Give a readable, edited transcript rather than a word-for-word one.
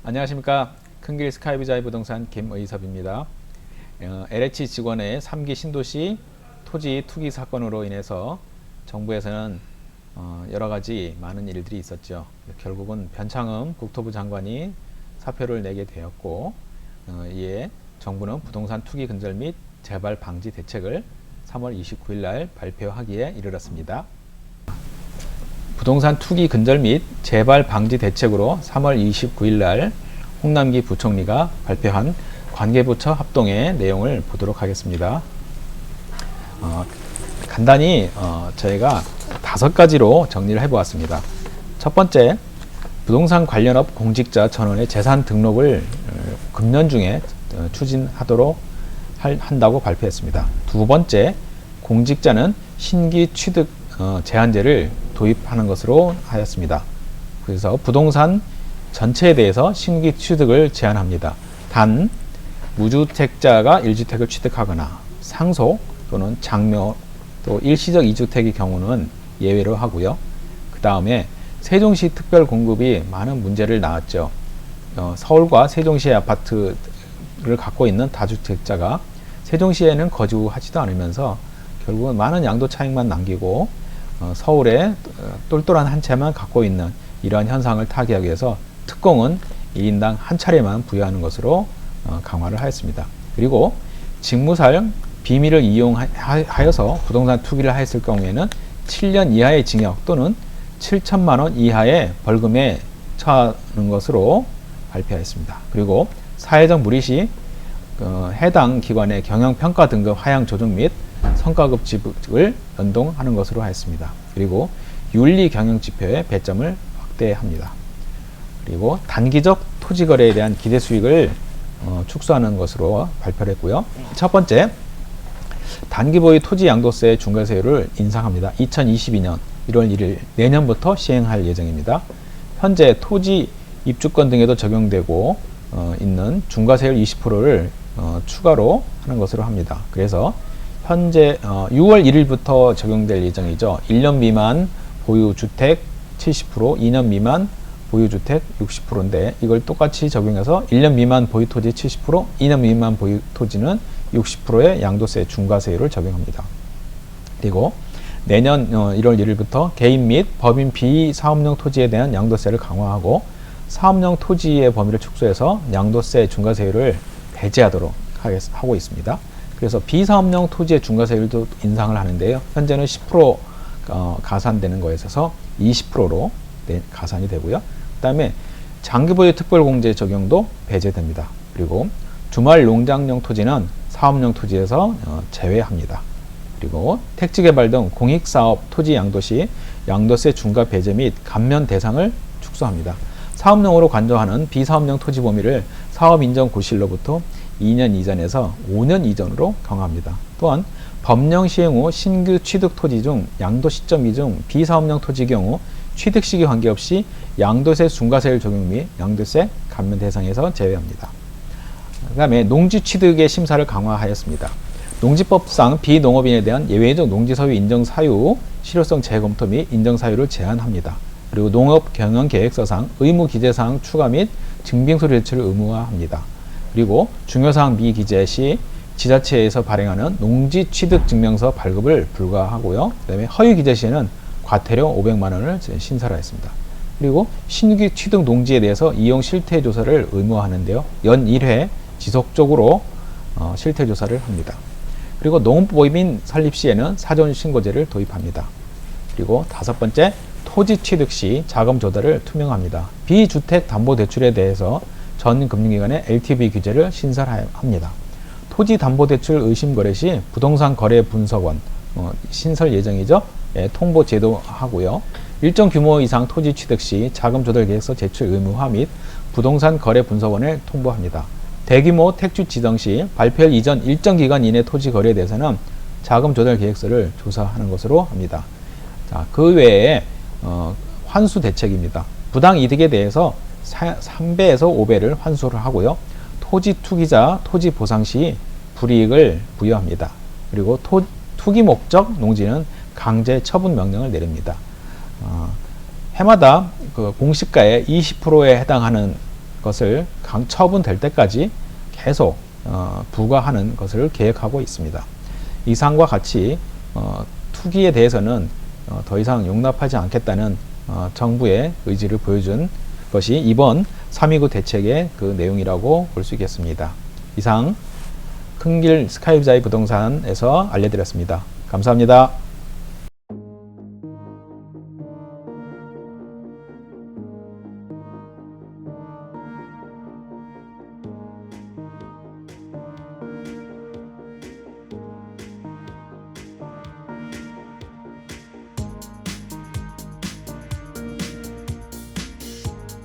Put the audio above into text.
안녕하십니까. 큰길 스카이비자이 부동산 김의섭입니다. LH 직원의 3기 신도시 토지 투기 사건으로 인해서 정부에서는 여러 가지 많은 일들이 있었죠. 결국은 변창흠 국토부 장관이 사표를 내게 되었고, 이에 정부는 부동산 투기 근절 및 재발 방지 대책을 3월 29일 날 발표하기에 이르렀습니다. 부동산 투기 근절 및 재발 방지 대책으로 3월 29일 날 홍남기 부총리가 발표한 관계부처 합동의 내용을 보도록 하겠습니다. 간단히 저희가 5가지로 정리를 해보았습니다. 첫 번째, 부동산 관련업 공직자 전원의 재산 등록을 금년 중에 추진하도록 한다고 발표했습니다. 두 번째, 공직자는 신규 취득 제한제를 도입하는 것으로 하였습니다. 그래서 부동산 전체에 대해서 신규 취득을 제한합니다. 단 무주택자가 1주택을 취득하거나 상속 또는 장묘 또 일시적 2주택의 경우는 예외로 하고요. 그 다음에 세종시 특별 공급이 많은 문제를 낳았죠. 서울과 세종시의 아파트를 갖고 있는 다주택자가 세종시에는 거주하지도 않으면서 결국은 많은 양도 차익만 남기고 서울에 똘똘한 한 채만 갖고 있는 이러한 현상을 타개하기 위해서 특공은 1인당 한 차례만 부여하는 것으로 강화를 하였습니다. 그리고 직무상 비밀을 이용하여서 부동산 투기를 하였을 경우에는 7년 이하의 징역 또는 7천만 원 이하의 벌금에 처하는 것으로 발표하였습니다. 그리고 사회적 무리 시 해당 기관의 경영평가 등급 하향 조정 및 성과급 지급을 연동하는 것으로 하였습니다. 그리고 윤리 경영 지표의 배점을 확대합니다. 그리고 단기적 토지 거래에 대한 기대 수익을 축소하는 것으로 발표를 했고요. 첫 번째, 단기 보유 토지 양도세 중과세율을 인상합니다. 2022년 1월 1일 내년부터 시행할 예정입니다. 현재 토지 입주권 등에도 적용되고 있는 중과세율 20%를 추가로 하는 것으로 합니다. 그래서 현재 6월 1일부터 적용될 예정이죠. 1년 미만 보유주택 70%, 2년 미만 보유주택 60%인데 이걸 똑같이 적용해서 1년 미만 보유토지 70%, 2년 미만 보유토지는 60%의 양도세 중과세율을 적용합니다. 그리고 내년 1월 1일부터 개인 및 법인 비사업용 토지에 대한 양도세를 강화하고 사업용 토지의 범위를 축소해서 양도세 중과세율을 배제하도록 하고 있습니다. 그래서 비사업용 토지의 중과세율도 인상을 하는데요. 현재는 10% 가산되는 거에 있어서 20%로 가산이 되고요. 그 다음에 장기보유 특별공제 적용도 배제됩니다. 그리고 주말 농장용 토지는 사업용 토지에서 제외합니다. 그리고 택지개발 등 공익사업 토지 양도 시 양도세 중과 배제 및 감면 대상을 축소합니다. 사업용으로 관저하는 비사업용 토지 범위를 사업인정 고시일로부터 2년 이전에서 5년 이전으로 강화합니다. 또한 법령 시행 후 신규 취득 토지 중 양도 시점 중 비사업용 토지 경우 취득 시기 관계없이 양도세 중과세율 적용 및 양도세 감면 대상에서 제외합니다. 그 다음에 농지 취득의 심사를 강화하였습니다. 농지법상 비농업인에 대한 예외적 농지소유 인정 사유 실효성 재검토 및 인정 사유를 제한합니다. 그리고 농업 경영 계획서상 의무 기재사항 추가 및 증빙서류 제출을 의무화합니다. 그리고 중요사항 미기재 시 지자체에서 발행하는 농지 취득 증명서 발급을 불가하고요. 그 다음에 허위 기재 시에는 과태료 500만 원을 신설을 했습니다. 그리고 신규 취득 농지에 대해서 이용 실태 조사를 의무화하는데요. 연 1회 지속적으로 실태 조사를 합니다. 그리고 농업법인 설립 시에는 사전 신고제를 도입합니다. 그리고 5번째, 토지 취득 시 자금 조달을 투명합니다. 비주택 담보 대출에 대해서 전 금융기관의 LTV 규제를 신설합니다. 토지 담보 대출 의심 거래 시 부동산 거래 분석원 신설 예정이죠. 통보 제도하고요. 일정 규모 이상 토지 취득 시 자금 조달 계획서 제출 의무화 및 부동산 거래 분석원을 통보합니다. 대규모 택지 지정 시 발표일 이전 일정 기간 이내 토지 거래에 대해서는 자금 조달 계획서를 조사하는 것으로 합니다. 자, 그 외에 환수 대책입니다. 부당 이득에 대해서 3배에서 5배를 환수를 하고요. 토지 투기자 토지 보상 시 불이익을 부여합니다. 그리고 투기 목적 농지는 강제 처분 명령을 내립니다. 해마다 그 공시가의 20%에 해당하는 것을 처분될 때까지 계속 부과하는 것을 계획하고 있습니다. 이상과 같이 투기에 대해서는 더 이상 용납하지 않겠다는 정부의 의지를 보여준 것이 이번 3.29 대책의 그 내용이라고 볼 수 있겠습니다. 이상 큰길 스카이브자이 부동산에서 알려드렸습니다. 감사합니다.